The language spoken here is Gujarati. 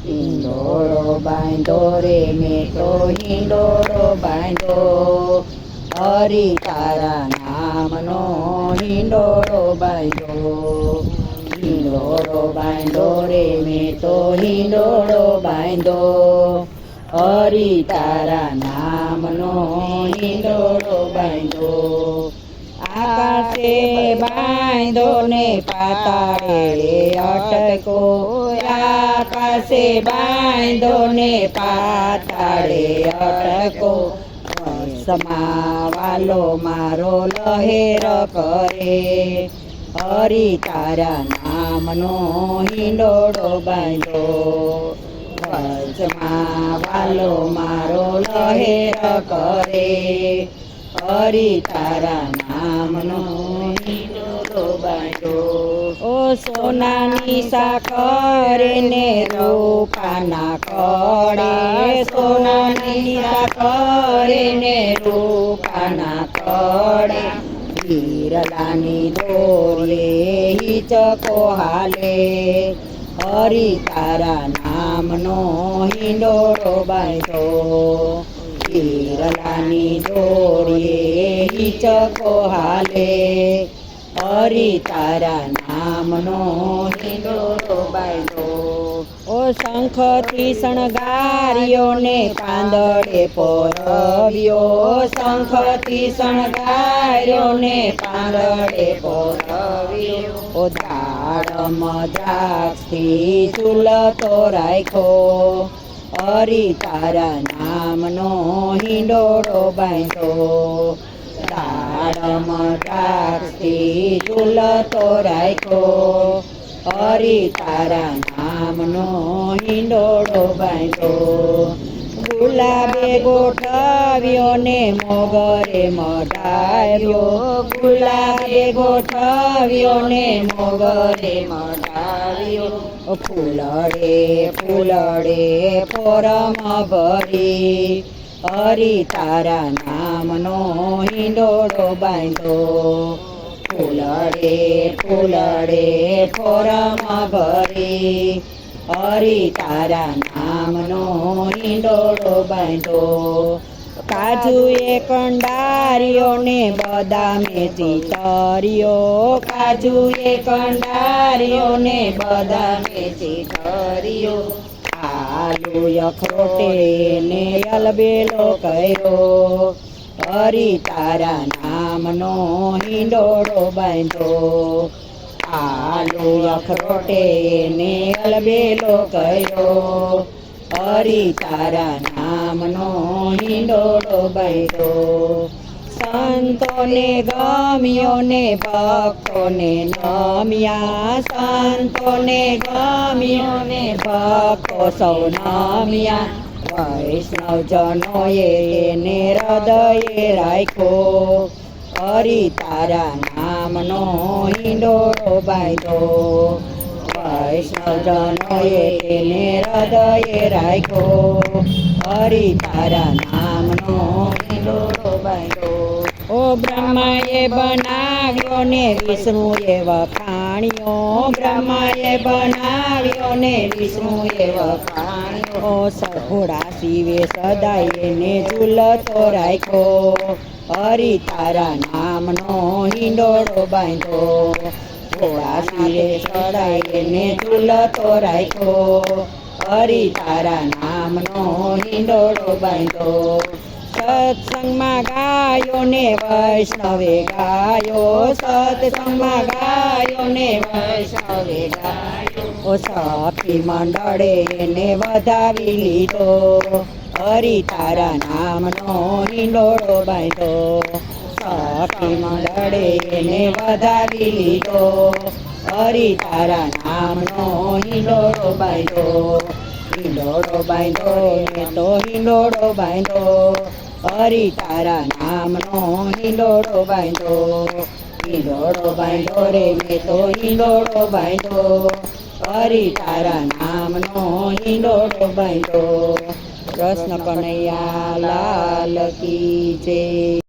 હિંડોળો બાંધો રે મેં તો હિંડોળો બાંધો, હરી તારા નામનો હિંડોળો બાંધો. હિંડોળો બાંધો રે મેં તો હિંડોળો બાંધો, હરી તારા નામનો હિંડોળો બાંધો. આકાશે બાંધો ને પાતાળે અટકો, આકાશે બાંધો ને પાતાળે અટકો, સમાવાલો મારો લહેર કરે, હરી તારા નામનો હિંડોળો બાંધો. વાલો મારો લહેર કરે, હરી તારા નામનો હિંડોળો બાંધો. ઓ સોનાની સાકર ને રૂપાના કડે, સોનાની સાકર ને રૂપાના કડે, હિરલાની દોરે હિચકો હાલે, હરી તારા નામનો હિંડોળો બાંધો. હિરલાની દોરીએ હિચકો હાલે, હરી તારા નામનો હિંડોળો બાંધો. ઓ શંખથી શણગાર્યો ને પાંદડે પોરવ્યો, શંખથી શણગાર્યો ને પાંદડે પોરવ્યો, ઓ દાડમ દ્રાક્ષથી ઝૂલતો રાખ્યો, હરી તારા નામનો હિંડોળો બાંધો. દાડમ દ્રાક્ષથી ઝૂલતો રાખ્યો, હરી તારા નામનો હિંડોળો બાંધો. ગુલાબે ગોઠવ્યો ને મોગરે મઢાવ્યો, ગુલાબે ગોઠવ્યો ને મોગરે મઢાવ્યો, ફૂલડે ફૂલડે પોરમ ભરી, હરી તારા નામનો હિંડોળો બાંધો. ફૂલડે ફૂલડે પોરમ ભરી, હરી તારા નામનો હિંડોળો બાંધો. કાજુએ કંડાર્યો ને બદામે ચીતર્યો, કાજુએ કંડાર્યો ને બદામે ચીતર્યો, આલુ અખરોટે ને અલબેલો કર્યો, હરી તારા નામનો હિંડોળો બાંધો. આલુ અખરોટે ને અલબેલો કર્યો, હરી તારા નામનો હિંડોળો બાંધો. સંતોને ગમ્યો ને ભક્તોને નમ્યા, સંતોને ગમ્યો ને ભક્તો સૌ નમ્યા, વૈષ્ણવજનોએ એને હૃદયે રાખ્યો, હરી તારા નામનો હિંડોળો બાંધો. વૈષ્ણવજનોએ એને હૃદયે રાખ્યો, હરી તારા નામનો હિંડોળો બાંધો. ઓ બ્રહ્માએ બનાવ્યો ને વિષ્ણુએ વખાણ્યો, બ્રહ્માએ બનાવ્યો ને વિષ્ણુએ વખાણ્યો, સઘોડા શિવે સદાય એને ઝૂલતો રાખ્યો, હરી તારા નામનો હિંડોળો બાંધો. ઘોડા શિવે સદાય એને ઝૂલતો રાખ્યો, હરી તારા નામનો હિંડોળો બાંધો. સત્સંગમાં ગાયો ને વૈષ્ણવે ગાયો, સત્સંગમાં ગાયો ને વૈષ્ણવે ગાયો, ઓ સખી મંડળે એને વધાવી લીધો, હરી તારા નામનો હિંડોળો બાંધો. સખી મંડળે એને વધાવી લીધો, હરી તારા નામનો હિંડોળો બાંધો. હિંડોળો બાંધો ને તો હિંડોળો બાંધો, હરી તારા નામનો હિંડોળો બાંધો. હિંડોળો બાંધો રે મેં તો હિંડોળો બાંધો, હરી તારા નામનો હિંડોળો બાંધો. કૃષ્ણ કનૈયા લાલ કી જય.